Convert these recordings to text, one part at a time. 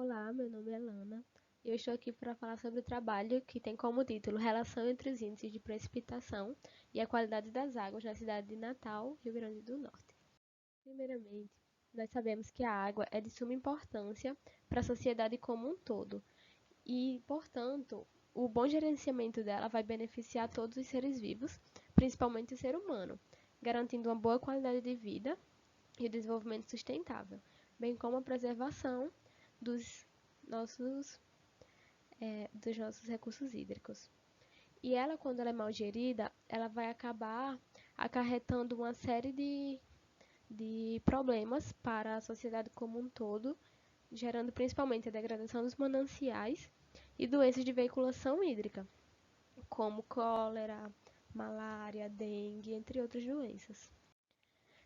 Olá, meu nome é Lana e eu estou aqui para falar sobre o trabalho que tem como título Relação entre os índices de precipitação e a qualidade das águas na cidade de Natal, Rio Grande do Norte. Primeiramente, nós sabemos que a água é de suma importância para a sociedade como um todo e, portanto, o bom gerenciamento dela vai beneficiar todos os seres vivos, principalmente o ser humano, garantindo uma boa qualidade de vida e o desenvolvimento sustentável, bem como a preservação dos nossos, dos nossos recursos hídricos. E ela, quando ela é mal gerida, ela vai acabar acarretando uma série de problemas para a sociedade como um todo, gerando principalmente a degradação dos mananciais e doenças de veiculação hídrica, como cólera, malária, dengue, entre outras doenças.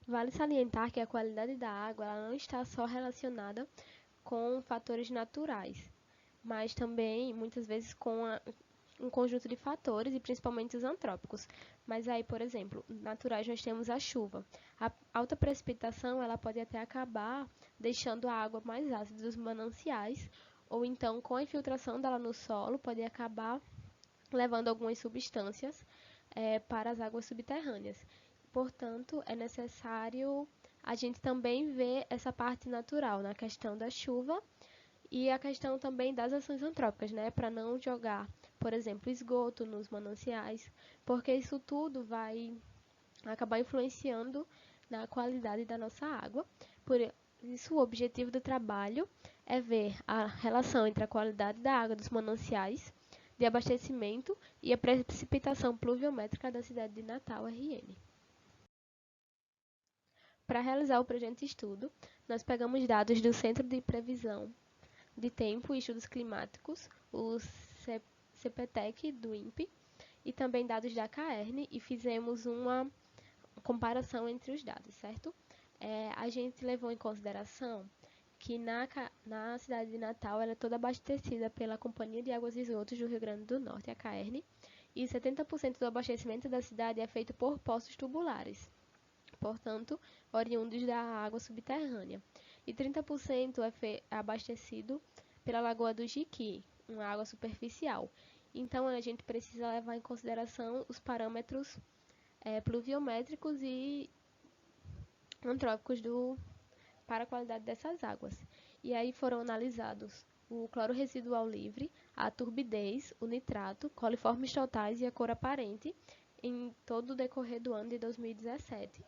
Vale salientar que a qualidade da água ela não está só relacionada com fatores naturais, mas também muitas vezes com um conjunto de fatores e principalmente os antrópicos. Mas aí, por exemplo, naturais nós temos a chuva. A alta precipitação ela pode até acabar deixando a água mais ácida dos mananciais, ou então com a infiltração dela no solo pode acabar levando algumas substâncias para as águas subterrâneas. Portanto, é necessário a gente também ver essa parte natural na questão da chuva e a questão também das ações antrópicas, né, para não jogar, por exemplo, esgoto nos mananciais, porque isso tudo vai acabar influenciando na qualidade da nossa água. Por isso, o objetivo do trabalho é ver a relação entre a qualidade da água dos mananciais de abastecimento e a precipitação pluviométrica da cidade de Natal, RN. Para realizar o presente estudo, nós pegamos dados do Centro de Previsão de Tempo e Estudos Climáticos, o CPTEC do INPE, e também dados da CAERN e fizemos uma comparação entre os dados, certo? A gente levou em consideração que na cidade de Natal ela é toda abastecida pela Companhia de Águas e Esgotos do Rio Grande do Norte, a CAERN, e 70% do abastecimento da cidade é feito por poços tubulares, portanto, oriundos da água subterrânea. E 30% é abastecido pela Lagoa do Jiqui, uma água superficial. Então, a gente precisa levar em consideração os parâmetros pluviométricos e antrópicos para a qualidade dessas águas. E aí foram analisados o cloro residual livre, a turbidez, o nitrato, coliformes totais e a cor aparente em todo o decorrer do ano de 2017.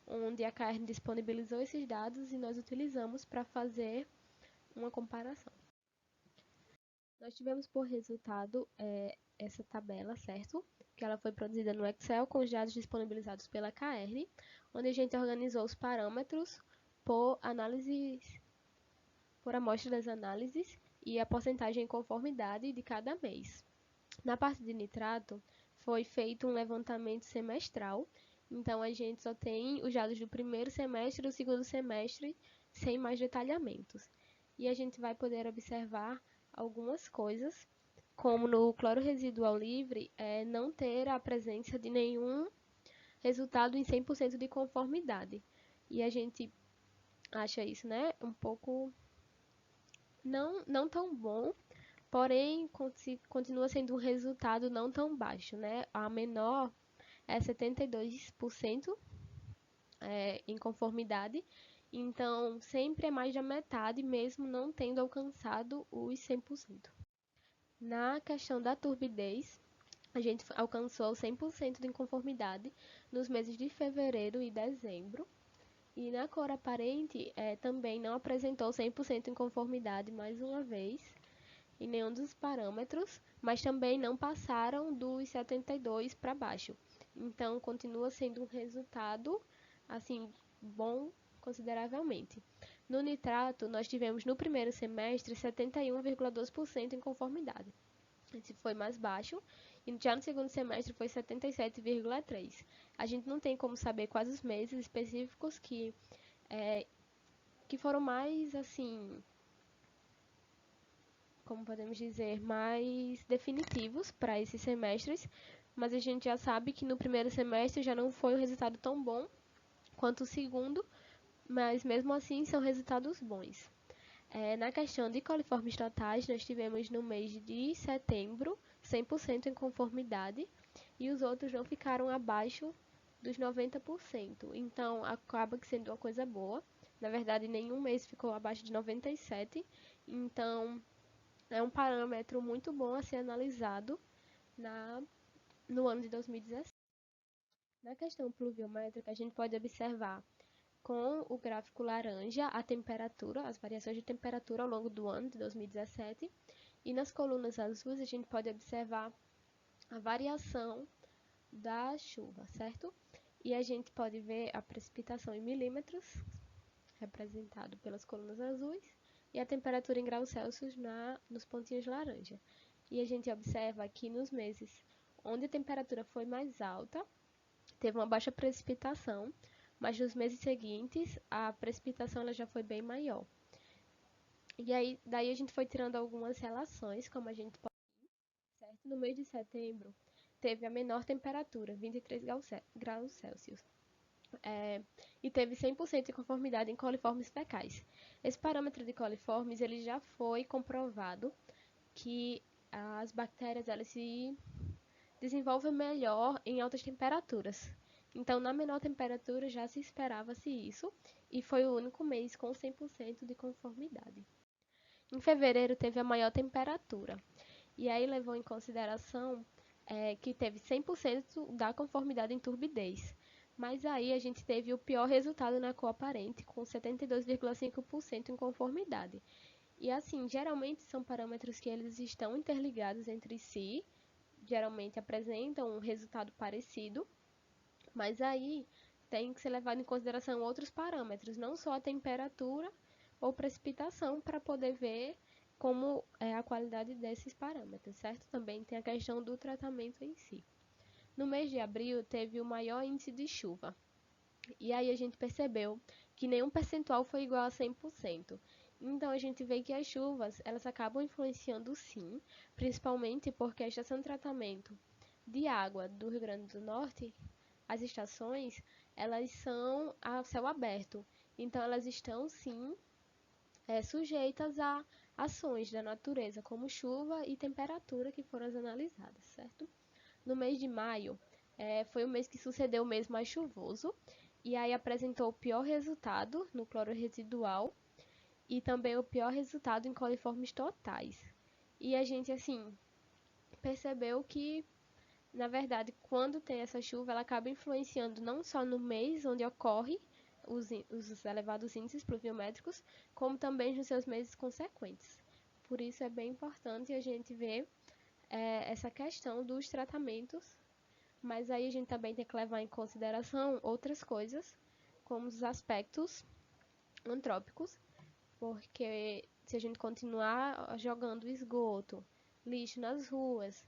Onde a CAERN disponibilizou esses dados e nós utilizamos para fazer uma comparação. Nós tivemos por resultado essa tabela, certo? Que ela foi produzida no Excel com os dados disponibilizados pela CAERN, onde a gente organizou os parâmetros por amostra das análises e a porcentagem em conformidade de cada mês. Na parte de nitrato, foi feito um levantamento semestral. Então, a gente só tem os dados do primeiro semestre e do segundo semestre, sem mais detalhamentos. E a gente vai poder observar algumas coisas, como no cloro residual livre, não ter a presença de nenhum resultado em 100% de conformidade. E a gente acha isso, né, um pouco não tão bom, porém continua sendo um resultado não tão baixo, né? A menor é 72% em conformidade, então sempre é mais da metade, mesmo não tendo alcançado os 100%. Na questão da turbidez, a gente alcançou 100% de conformidade nos meses de fevereiro e dezembro, e na cor aparente também não apresentou 100% em conformidade mais uma vez, em nenhum dos parâmetros, mas também não passaram dos 72 para baixo. Então, continua sendo um resultado, assim, bom consideravelmente. No nitrato, nós tivemos no primeiro semestre 71,2% em conformidade. Esse foi mais baixo, e já no segundo semestre foi 77,3%. A gente não tem como saber quais os meses específicos que foram mais, assim, como podemos dizer, mais definitivos para esses semestres, mas a gente já sabe que no primeiro semestre já não foi um resultado tão bom quanto o segundo, mas mesmo assim são resultados bons. Na questão de coliformes totais, nós tivemos no mês de setembro 100% em conformidade e os outros não ficaram abaixo dos 90%. Então, acaba sendo uma coisa boa. Na verdade, nenhum mês ficou abaixo de 97%. Então, é um parâmetro muito bom a ser analisado no ano de 2017. Na questão pluviométrica, a gente pode observar com o gráfico laranja a temperatura, as variações de temperatura ao longo do ano de 2017. E nas colunas azuis, a gente pode observar a variação da chuva, certo? E a gente pode ver a precipitação em milímetros, representado pelas colunas azuis, e a temperatura em graus Celsius nos pontinhos laranja. E a gente observa que nos meses onde a temperatura foi mais alta, teve uma baixa precipitação, mas nos meses seguintes a precipitação ela já foi bem maior. E aí, daí a gente foi tirando algumas relações, como a gente pode ver, certo? No mês de setembro, teve a menor temperatura, 23 graus Celsius. E teve 100% de conformidade em coliformes fecais. Esse parâmetro de coliformes ele já foi comprovado que as bactérias elas se desenvolvem melhor em altas temperaturas. Então, na menor temperatura já se esperava-se isso, e foi o único mês com 100% de conformidade. Em fevereiro teve a maior temperatura, e aí levou em consideração que teve 100% da conformidade em turbidez. Mas aí a gente teve o pior resultado na cor aparente, com 72,5% em conformidade. E assim, geralmente são parâmetros que eles estão interligados entre si, geralmente apresentam um resultado parecido, mas aí tem que ser levado em consideração outros parâmetros, não só a temperatura ou precipitação, para poder ver como é a qualidade desses parâmetros, certo? Também tem a questão do tratamento em si. No mês de abril teve o maior índice de chuva, e aí a gente percebeu que nenhum percentual foi igual a 100%. Então a gente vê que as chuvas, elas acabam influenciando sim, principalmente porque a estação de tratamento de água do Rio Grande do Norte, as estações, elas são a céu aberto. Então elas estão sim sujeitas a ações da natureza, como chuva e temperatura, que foram as analisadas, certo? No mês de maio, foi o mês que sucedeu o mês mais chuvoso, e aí apresentou o pior resultado no cloro residual e também o pior resultado em coliformes totais. E a gente, assim, percebeu que, na verdade, quando tem essa chuva, ela acaba influenciando não só no mês onde ocorre os elevados índices pluviométricos, como também nos seus meses consequentes. Por isso é bem importante a gente ver essa questão dos tratamentos, mas aí a gente também tem que levar em consideração outras coisas, como os aspectos antrópicos, porque se a gente continuar jogando esgoto, lixo nas ruas,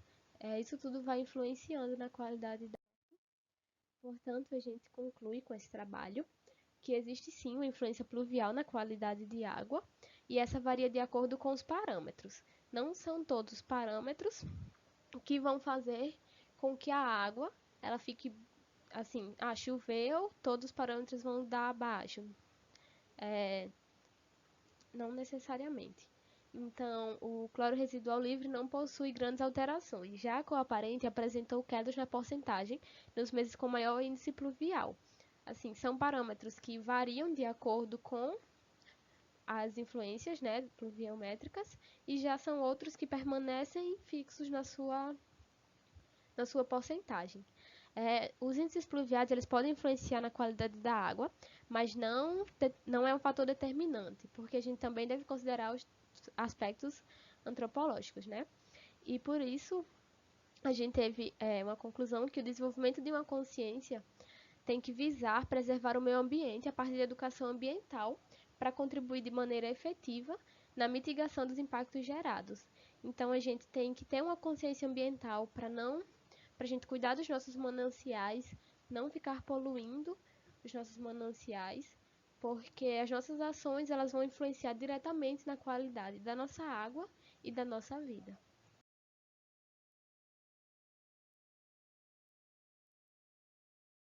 isso tudo vai influenciando na qualidade da água. Portanto, a gente conclui com esse trabalho que existe sim uma influência pluvial na qualidade de água, e essa varia de acordo com os parâmetros. Não são todos os parâmetros que vão fazer com que a água ela fique assim, choveu, todos os parâmetros vão dar abaixo. Não necessariamente. Então, o cloro residual livre não possui grandes alterações. Já a cor aparente apresentou quedas na porcentagem nos meses com maior índice pluvial. Assim, são parâmetros que variam de acordo com as influências, né, pluviométricas, e já são outros que permanecem fixos na sua porcentagem. Os índices pluviais eles podem influenciar na qualidade da água, mas não é um fator determinante, porque a gente também deve considerar os aspectos antropológicos, né? E por isso a gente teve uma conclusão que o desenvolvimento de uma consciência tem que visar preservar o meio ambiente a partir da educação ambiental para contribuir de maneira efetiva na mitigação dos impactos gerados. Então a gente tem que ter uma consciência ambiental para a gente cuidar dos nossos mananciais, não ficar poluindo os nossos mananciais, porque as nossas ações elas vão influenciar diretamente na qualidade da nossa água e da nossa vida.